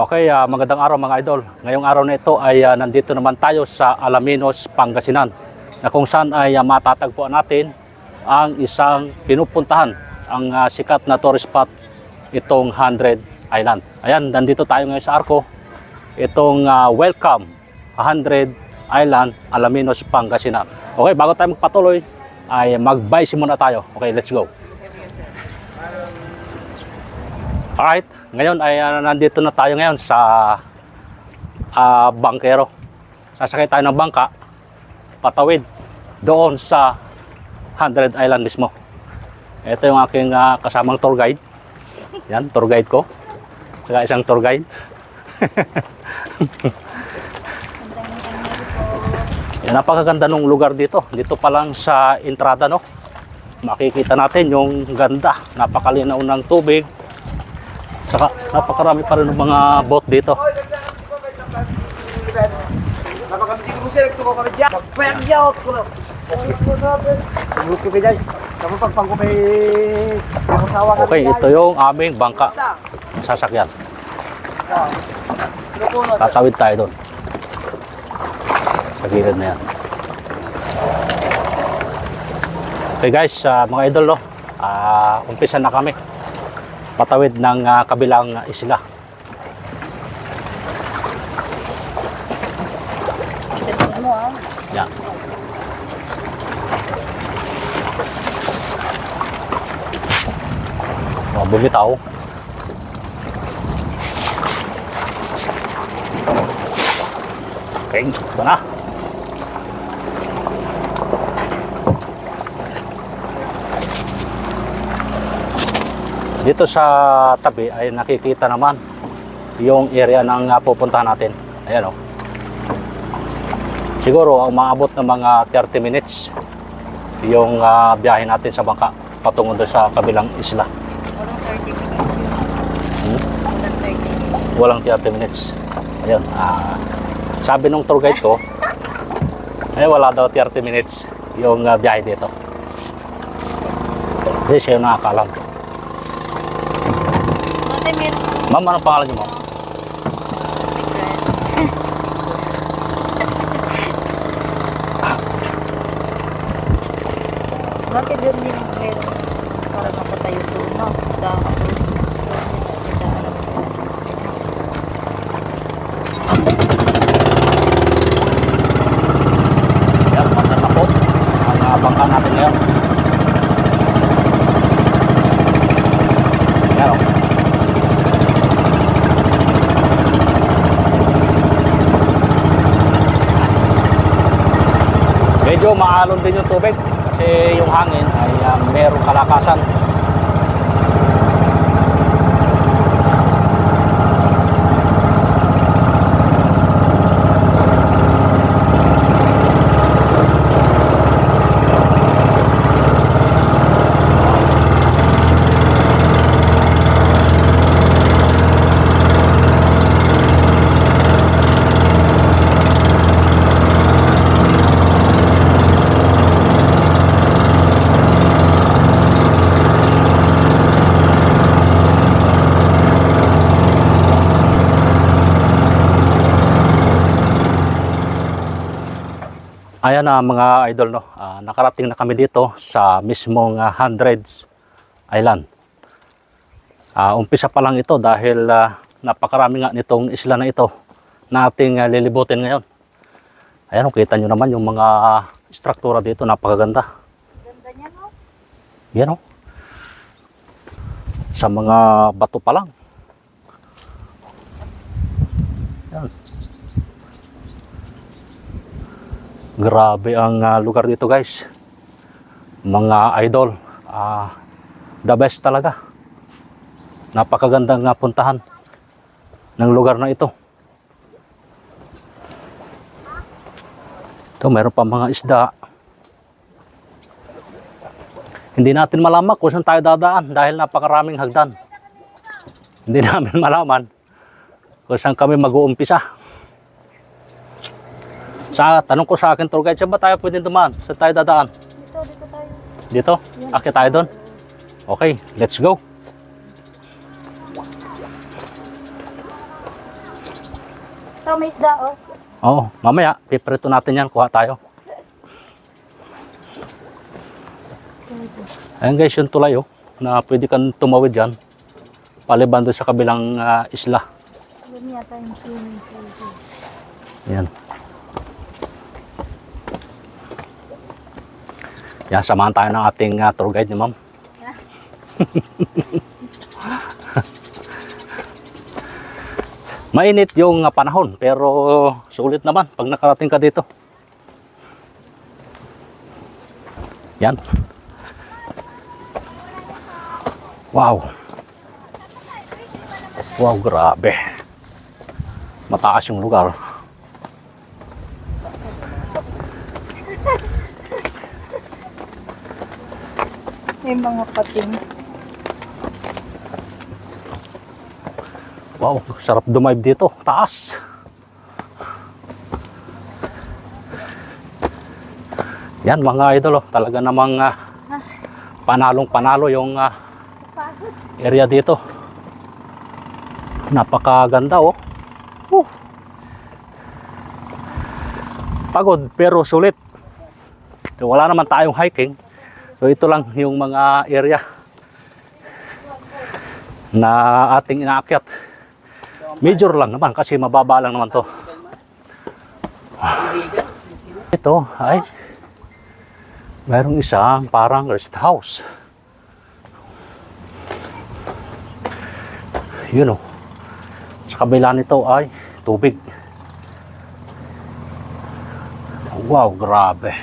Okay, magandang araw mga idol. Ngayong araw na ito ay nandito naman tayo sa Alaminos, Pangasinan, na kung saan ay matatagpuan natin ang isang pinupuntahan, ang sikat na tourist spot, itong 100 Island. Ayan, nandito tayo ngayon sa Arco, itong Welcome 100 Island, Alaminos, Pangasinan. Okay, bago tayo magpatuloy, ay mag-buy muna tayo. Okay, let's go. Alright, ngayon ay nandito na tayo ngayon sa Bangkero. Sasakay tayo ng bangka, patawid doon sa 100 Island mismo. Ito yung aking kasamang tour guide. Yan, tour guide ko. Saka isang tour guide. Yan, napakaganda ng lugar dito. Dito pa lang sa entrada, no? Makikita natin yung ganda. Napakalinaw ng tubig. Saka napakarami pa rin ng mga boat dito. Okay, ito yung aming bangka sasakyan. Tatawid tayo doon sa gilid na yan. Okay guys, mga idol, no? Umpisa na kami patawid ng kabilang isla. Yan. Bumitaw. Okay, ito na. Dito sa tabi ay nakikita naman yung area ng pupuntahan natin. Ayan o. Siguro maabot ng mga 30 minutes yung biyahe natin sa bangka patungo doon sa kabilang isla. Walang 30 minutes. Ayan. Sabi nung tour guide ko, ay wala daw 30 minutes yung biyahe dito. Kasi siya yung nakakalam. Ma'am, anong pangalan niyo, ma'am? Bakit yun din meron para makatayo doon, no? Yan, mandar na po ang bangka natin ngayon. Yan o. Medyo maalon din yung tubig kasi yung hangin ay merong kalakasan. Ayan na mga idol, no? Nakarating na kami dito sa mismong 100 Island. Umpisa pa lang ito dahil napakarami nga nitong isla na ito na ating lilibutin ngayon. Ayan, kita nyo naman yung mga struktura dito, napakaganda. Ganda niya, no? Yan o. Sa mga bato pa lang. Yan. Grabe ang lugar dito guys. Mga idol, the best talaga. Napakagandang puntahan ng lugar na ito. Ito, meron pa mga isda. Hindi natin malaman kung saan tayo dadaan dahil napakaraming hagdan. Hindi namin malaman kung saan kami mag-uumpisa. Tanong ko sa akin tour guide, saan ba tayo pwede dumaan? Saan tayo dadaan? Dito tayo. Dito? Akit tayo doon? Okay, let's go. Ito, may isda, oh. Oo, mamaya, piprito natin yan. Kuha tayo. Ayan guys, yung tulay oh, na pwede kang tumawid dyan. Paliban doon sa kabilang isla. Alam yata yung swimming pool. Yan. Yan, samahan tayo ng ating tour guide ni ma'am. Mainit yung panahon, pero sulit naman pag nakarating ka dito. Yan. Wow. Wow, grabe. Mataas yung lugar. May mga pating. Wow, sarap dumive dito. Taas. Yan mga idol, oh. Talaga namang panalong panalo yung area dito. Napakaganda oh. Pagod pero sulit. So, wala naman tayong hiking. So ito lang yung mga area na ating inaakyat. Major lang naman kasi mababa lang naman to. Ito ay mayroong isang parang rest house. Yun oh. Sa kabila nito ay tubig. Wow, grabe.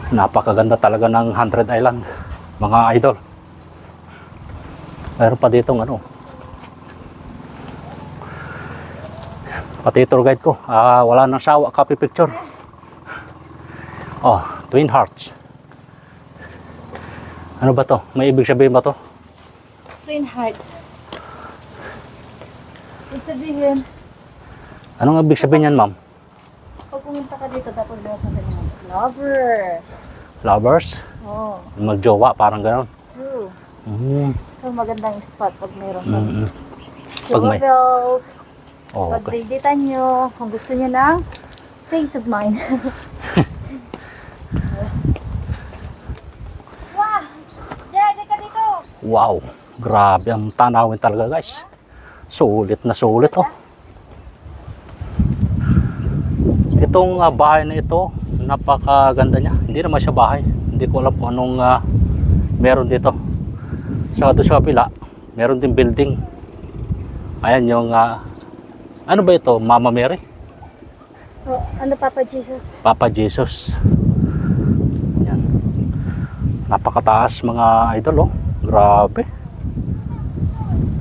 Napakaganda talaga ng 100 Island, mga idol. Mayroon pa dito ano. Pati tour guide ko, wala nang sawa, copy picture. Oh, Twin Hearts. Ano ba to? May ibig sabihin ba to? Twin heart. Ibig sabihin, Anong ibig sabihin yan, ma'am? pag pumunta ka dito, dapat dapat ka ng lovers. Lovers? Oh, Magjowa, parang gano'n. true. Mm. Ito magandang spot pag meron ka. Mm-mm. Pag may... Lovers. Oh, Pag okay. datean nyo, kung gusto nyo ng peace of mind. Wow! Jay, ka dito! Wow, grabe ang tanawin talaga guys. Sulit na sulit oh. Itong bahay na ito, napakaganda niya. Hindi naman siya bahay. Hindi ko alam kung anong meron dito. Sa doon sa kapila, meron din building. Ayan yung ano ba ito? Mama Mary? Oh, ano Papa Jesus? Papa Jesus. Yan. Napakataas mga idol oh. Grabe.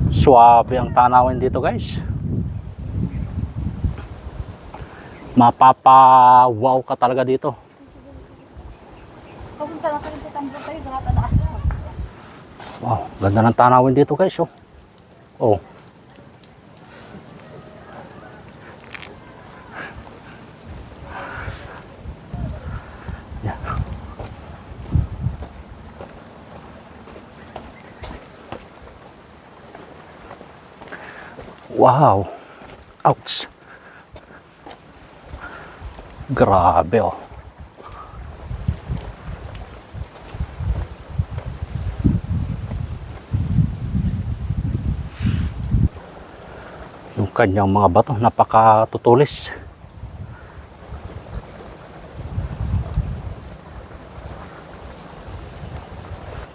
Suwabe ang tanawin dito guys. Mapapa-wow ka talaga dito. Pupunta lang ka rin sa tambol tayo, gata na. Wow, ganda ng tanawin dito guys oh. Oh. Yeah. Wow. Ouch. Grabe oh. Yung kanyang mga bato napakatutulis.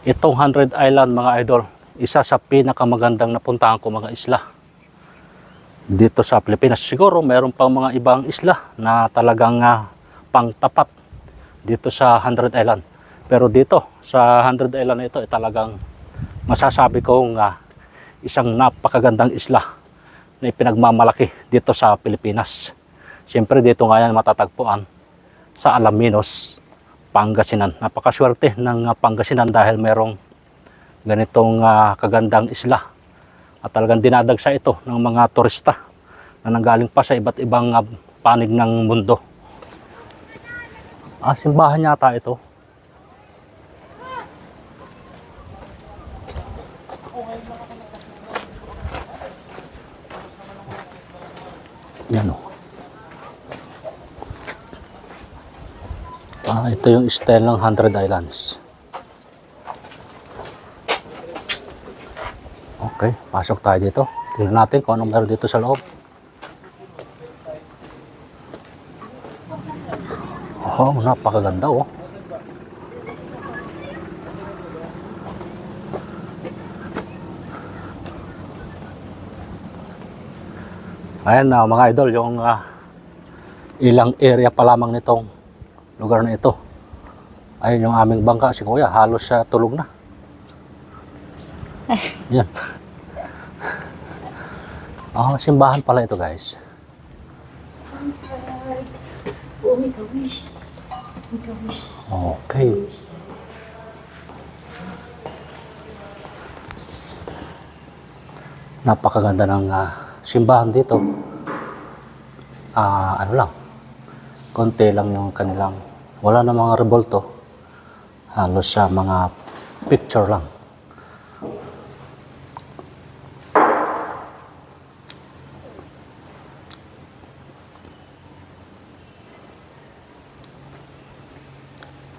Itong 100 Island mga idol, isa sa pinakamagandang napuntahan ko mga isla dito sa Pilipinas. Siguro mayroon pang mga ibang isla na talagang pangtapat dito sa 100 Island. Pero dito sa 100 Island na ito ay talagang masasabi kong isang napakagandang isla na ipinagmamalaki dito sa Pilipinas. Siyempre dito nga yan matatagpuan sa Alaminos, Pangasinan. Napakaswerte ng Pangasinan dahil mayroong ganitong kagandang isla. At talagang dinadagsa ito ng mga turista na nanggaling pa sa iba't ibang panig ng mundo. Simbahan yata ito. Ito yung style ng 100 Islands. Okay, pasok tayo dito. Tingnan natin kung anong meron dito sa loob. Oh, napakaganda oh. Ayan na mga idol, yung ilang area pa lamang nitong lugar na ito. Ayun yung aming bangka, si Kuya, halos tulog na. Yan. Simbahan pala ito guys. Oh, make a wish. Make a wish. Okay. Napakaganda ng simbahan dito. Ano lang, konti lang yung kanilang, wala na mga rebolto. Halos sa mga picture lang.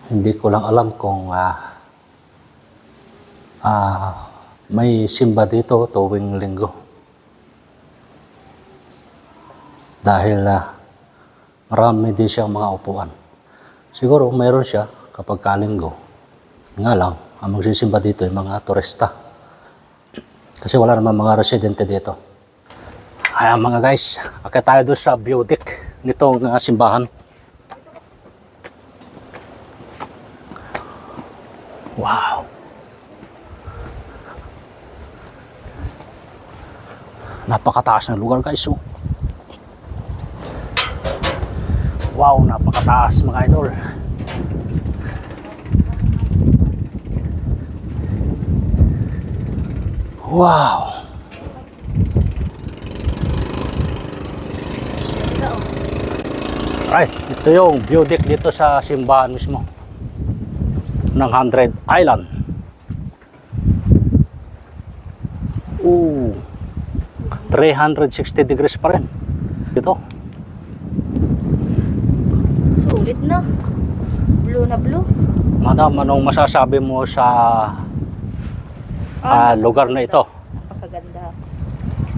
Hindi ko lang alam kung may simba dito tuwing linggo. Dahil marami din siyang mga upuan. Siguro mayroon siya kapag kalinggo. Nga lang, ang magsisimba dito ay mga turista. Kasi wala naman mga residente dito. Ayan mga guys, akit tayo doon sa view deck nitong simbahan. Wow! Napakataas na lugar guys. Oh. Wow, napakataas mga idol. Wow! Right, ito yung view deck dito sa simbahan mismo ng 100 Island. Ooh, 360 degrees pa rin dito. Sulit na. Blue na blue. Madam, anong masasabi mo sa lugar na ito? Napakaganda.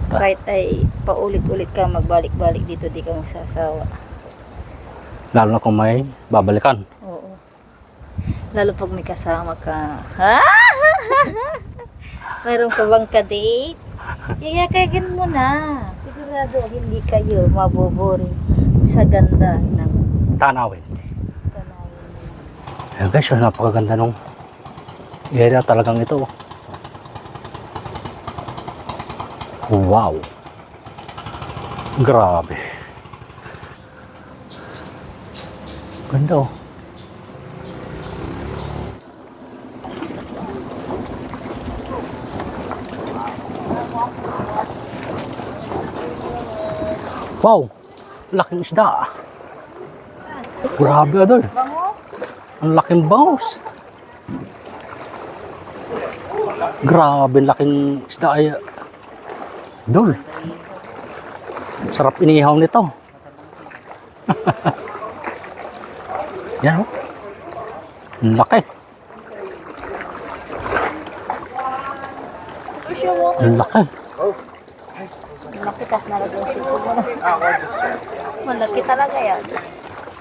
Kahit ay paulit-ulit ka magbalik-balik dito, di ka magsasawa. Lalo na kung may babalikan. Oo. Lalo pag may kasama ka. Mayroon ka bang ka-date? Iyakagan mo na. Sigurado hindi kayo maboboring sa ganda ng Tanawin. tanawin. Ayan guys, napakaganda nung area talagang ito. Wow! Grabe. Ganda oh. Wow! Laking isda. Grabe adol. Bangus? Ang laking bangus. Grabe, laking isda ay dol. Sarap inihaw nito. Yan oh. Ang laki. Ang laki. Malaki tas nalagay yung siko mo na. Malaki talaga yan.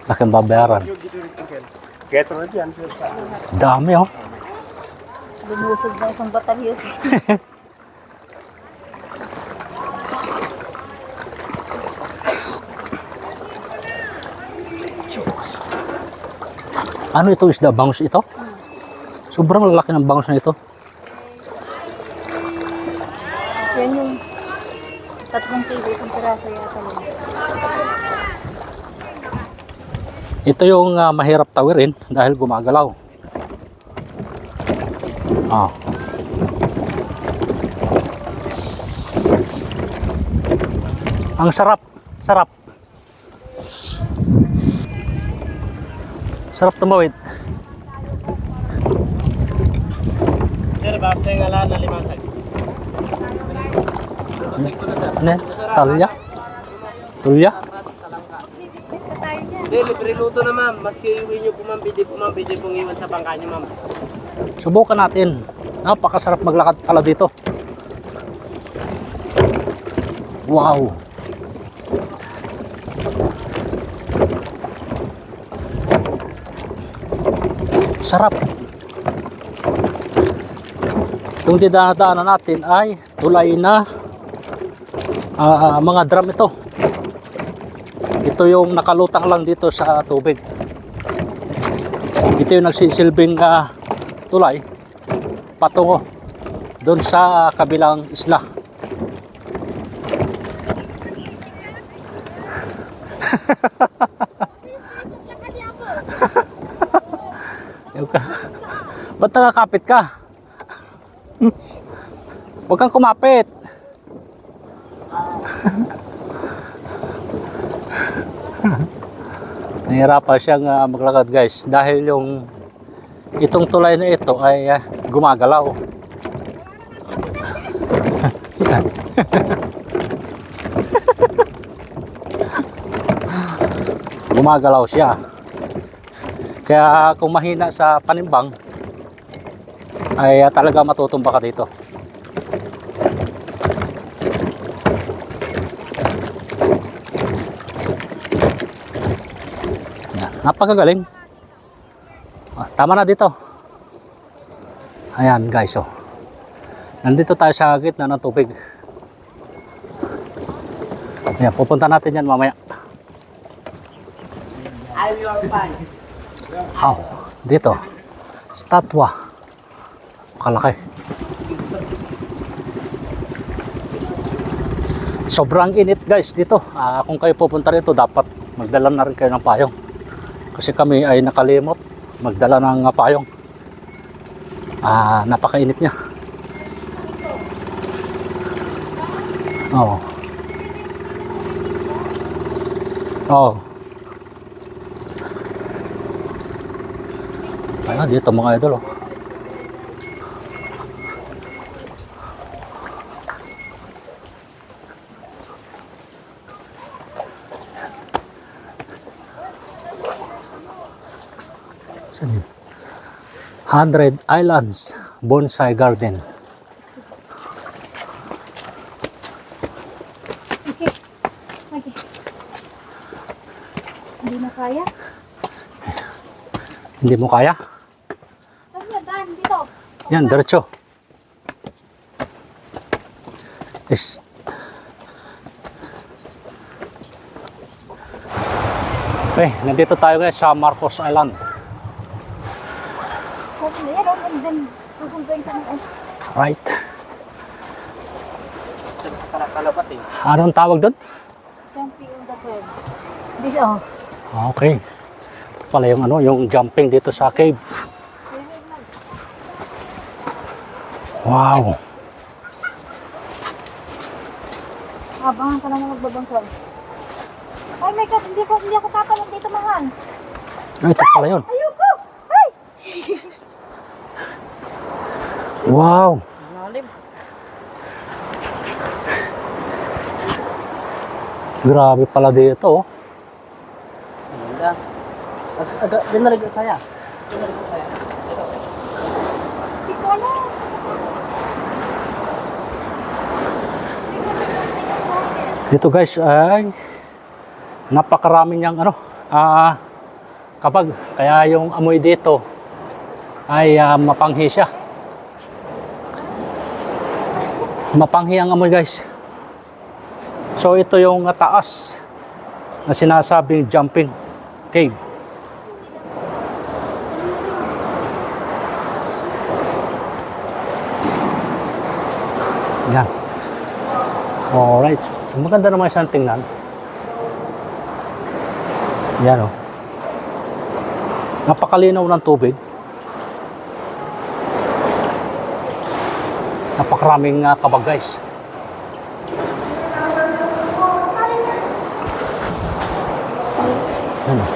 Laking babayaran. Dami oh. Lumusog na isang batalyon. Ano ito isda? Bangus ito? Sobrang lalaki ng bangus na ito. Yan yung 3 kilo, isang piraso yata lang. Ito yung mahirap tawirin dahil gumagalaw. Ang sarap. Sarap. Sarap tumawid. Sir, basta yung ala na limasag. Ano yan? Talya? Tulya? Sipit ka tayo niya. Hindi, libre luto na ma'am. Maski iuwi nyo po ma'am, pwede pong iwan sa bangka nyo ma'am. Subukan natin. Napakasarap maglakad pala dito. Wow. Sarap. Itong dinadaanan natin ay tulay na mga drum ito. Ito yung nakalutang lang dito sa tubig. Ito yung nagsisilbing tulay patungo doon sa kabilang isla. Ba't nakakapit ka? Huwag kang kumapit. Nahirapan siyang maglakad guys dahil yung itong tulay na ito ay gumagalaw. Gumagalaw siya. Kaya kung mahina sa panimbang ay talaga matutumba ka dito. Napakagaling. Tama na dito. Ayan guys, oh. Nandito tayo sa gitna ng tubig. Ayan, pupunta natin yan mamaya. Oh, dito. Statwa. Kalaki. Sobrang init guys dito. Kung kayo pupunta rito, dapat magdala na rin kayo ng payong. Kasi kami ay nakalimot magdala ng payong. Napakainit niya. Oh. Oh. Ayan, dito mga idol, oh. Saan yun? 100 Islands Bonsai Garden. Okay. Hindi na kaya? Hindi mo kaya? Saan yan? Daan, dito. Yan, diretso. Is okay, nandito tayo guys sa Marcos Island. Yan, and then susunduin ka ng Right. Kalabas eh. Anong tawag doon? jumping on the cave. Dito. Okay. Ito pala yung yung jumping dito sa cave. Wow. Abangan ka naman magbabangkol. Ay, my God, hindi ako tatalon dito, mahal. Ay, ito pala yun. Ayoko! Ay! Wow. Lalim. Grabe pala dito, oh. Ganda. Dinarig ko saya. Hindi ko alam. Dito guys ay napakaraming yang kapag kaya yung amoy dito ay mapanghi siya. Mapanghi ang amoy guys. So ito yung taas na sinasabing jumping cave. Yan. Alright. Maganda naman siyang tingnan. Yan, oh. Napakalinaw ng tubig. Napakaraming kabag guys. Yan, oh.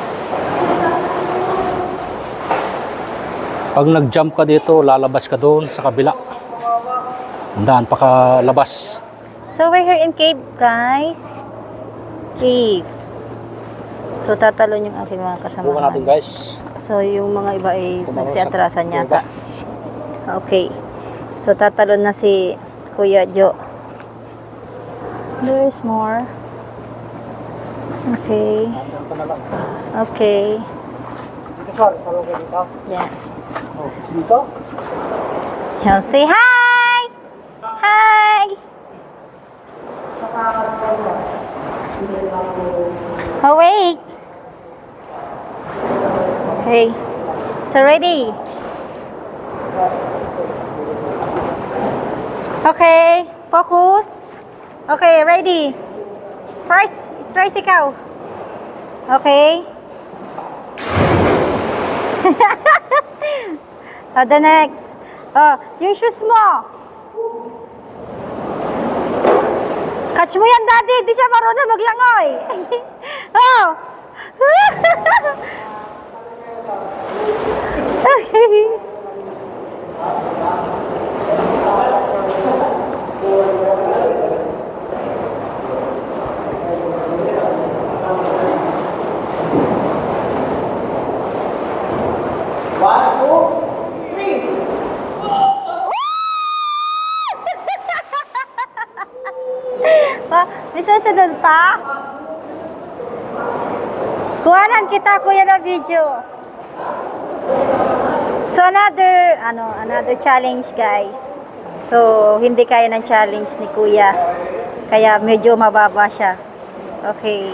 Pag nag-jump ka dito, lalabas ka doon sa kabila. Tandaan, pakalabas. So we're here in cave, guys. Cave. So tatalon yung aking mga Subukan natin kasamahan. guys. So yung mga iba ay Tumawag nagsiatrasan sa- yata. Okay. So tatalon na si Kuya Jo. There is more. Okay. Ito na lang. Okay. Dito sir, salong ko dito. Yeah. Oh, dito. He'll say hi! Hi! Awake! Okay. So ready? Okay. Focus. Okay, ready. First ikaw. Okay. The next. Yung shoes mo. Catch mo yan, daddy. Di siya marunong maglangoy. Oh. May susunod pa? Kuhanan kita, kuya, na video. So another challenge, guys. So hindi kaya ng challenge ni kuya. Kaya medyo mababa siya. Okay.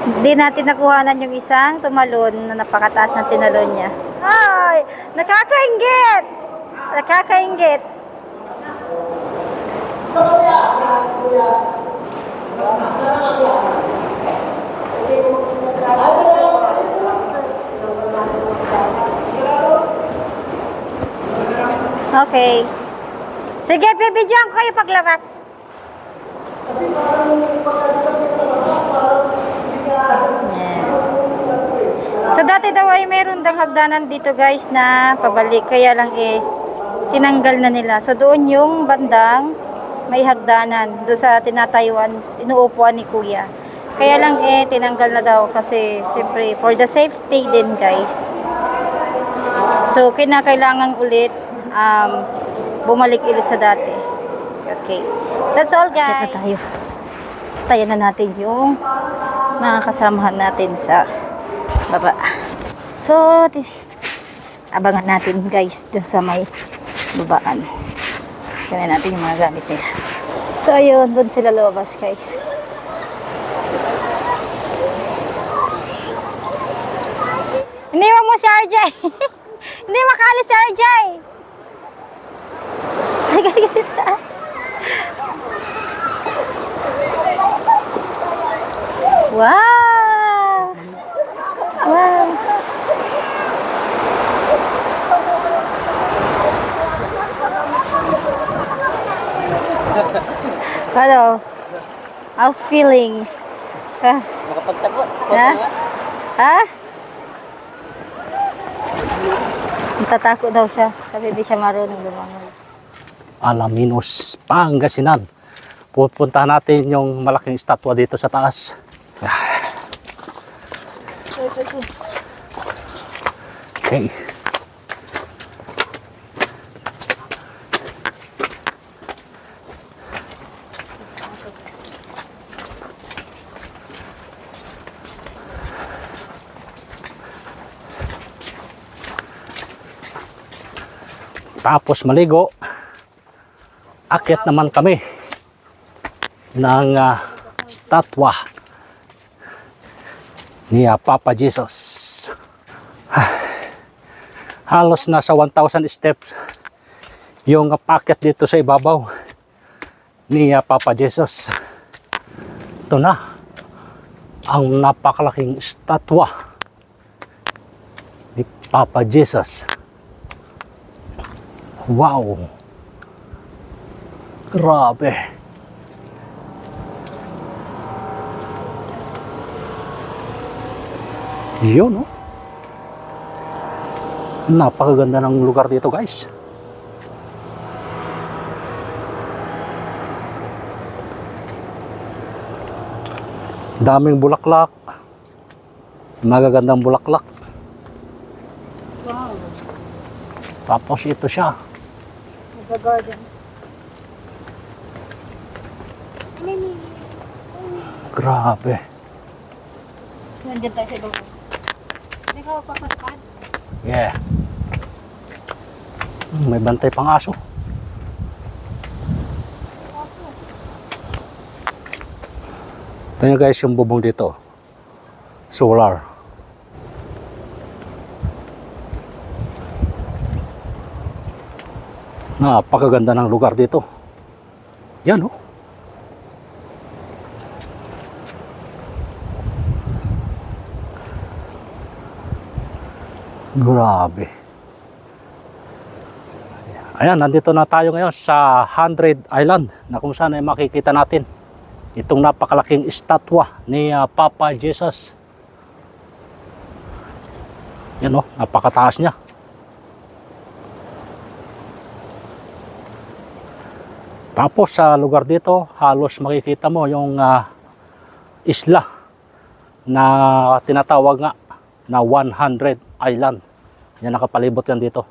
Hindi natin nakuhanan yung isang tumalon na napakataas ng tinalon niya. Ay! Nakakainggit! Nakakainggit! Okay. Sige, bibidyoan ko kayo paglabas. Yan. So dati daw ay mayroon dang hagdanan dito, guys, na pabalik. Kaya lang tinanggal na nila. So doon yung bandang may hagdanan. Doon sa tinatayuan, inuupuan ni kuya. Kaya lang tinanggal na daw kasi siyempre for the safety din, guys. So kinakailangan ulit bumalik ulit sa dati. Okay. That's all, guys. Check na tayo. Tayo na natin yung mga kasamahan natin sa baba. So, abangan natin, guys, dun sa may babaan. Tignan natin yung mga gamit nila. So, ayun, dun sila lumabas, guys. Iniwan mo si RJ. Hindi makali si RJ. Wow! Wow! Ano? How's feeling? Nakapagtagpo. Ha? Ha? Natatakot daw siya kasi di siya marunong lumangoy. Alaminos, Pangasinan. Pupuntahan natin yung malaking estatwa dito sa taas. Okay. Tapos maligo, akyat naman kami ng statwa ni Papa Jesus. Halos nasa 1,000 steps yung packet dito sa ibabaw ni Papa Jesus. Ito na ang napakalaking statwa ni Papa Jesus. Wow! Grabe! Yun, no? Napakaganda ng lugar dito, guys. Daming bulaklak. Magagandang bulaklak. Wow. Tapos ito siya. Nag-garden. Grabe. Nandiyan tayo sa loob. Hindi ka papaspan. Yeah. May bantay pang aso. Ito nyo guys yung bubong dito. Solar. Napakaganda ng lugar dito. Yan oh. Grabe. Ayan, nandito na tayo ngayon sa 100 Island na kung saan ay makikita natin itong napakalaking estatwa ni Papa Jesus. Yan o, napakataas niya. Tapos sa lugar dito, halos makikita mo yung isla na tinatawag nga na 100 Island. Yan, nakapalibot yan dito.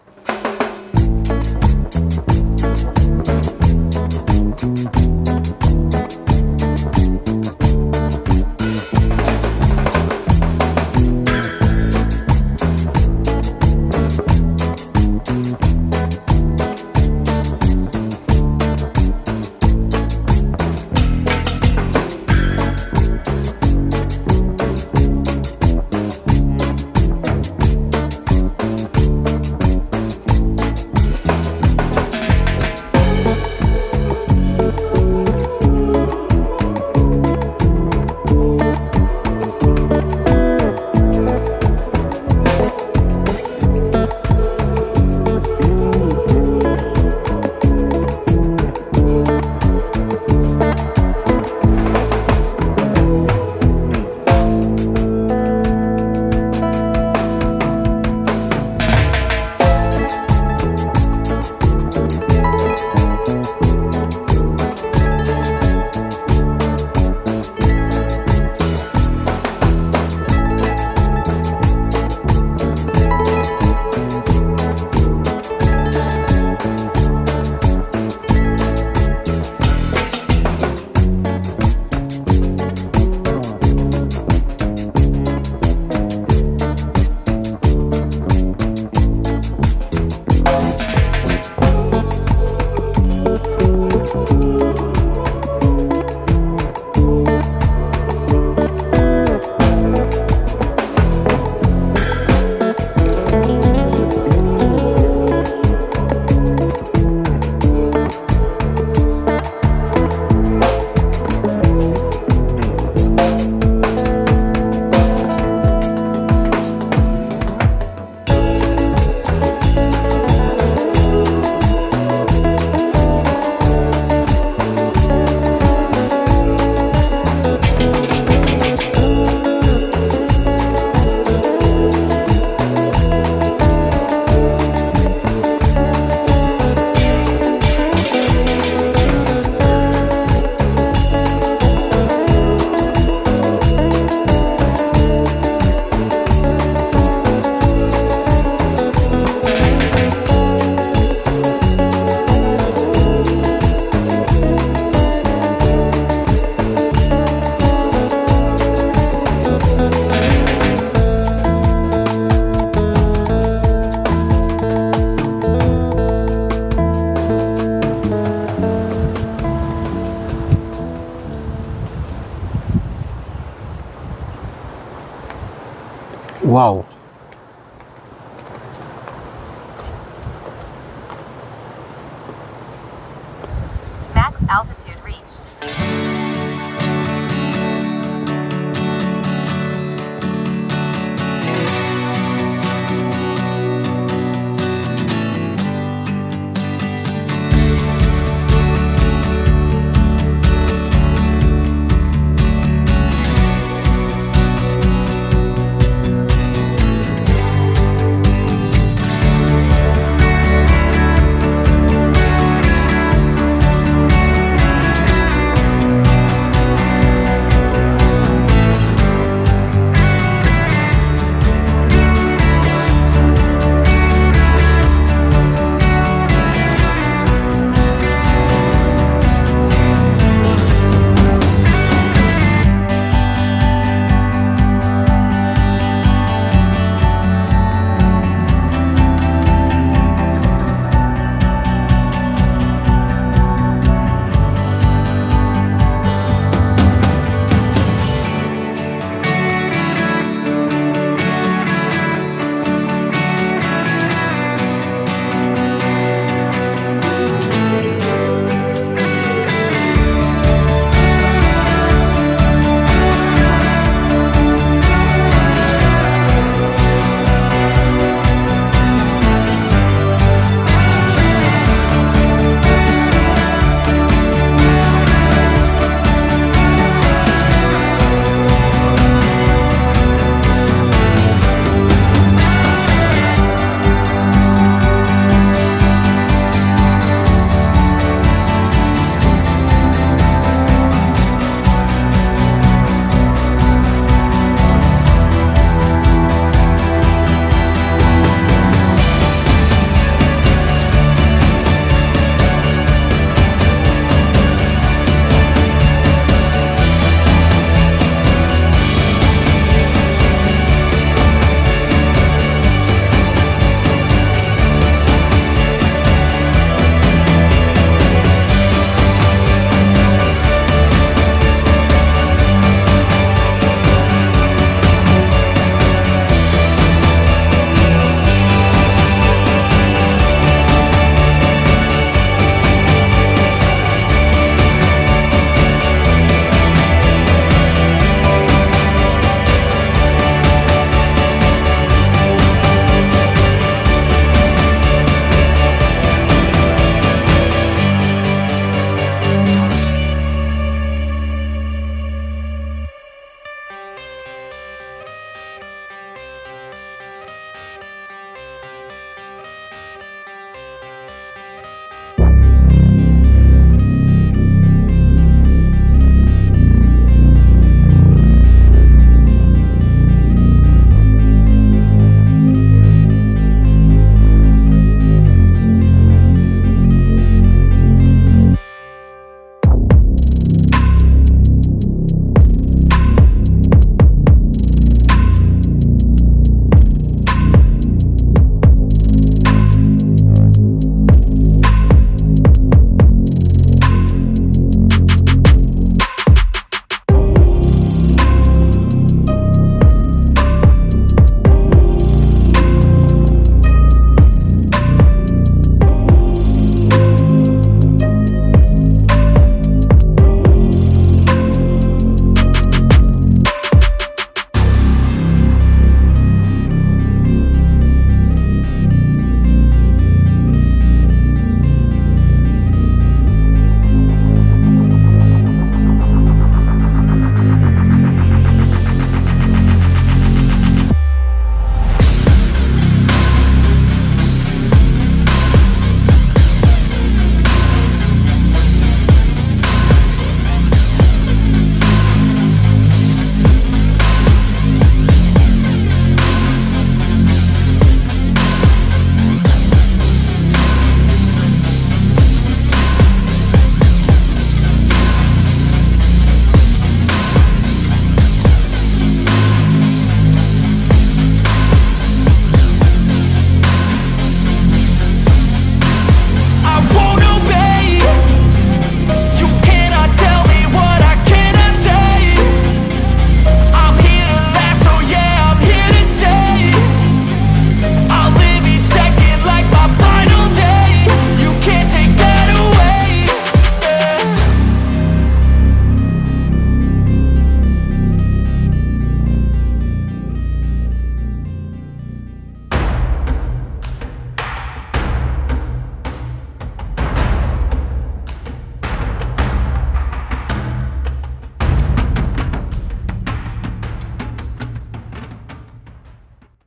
Wow.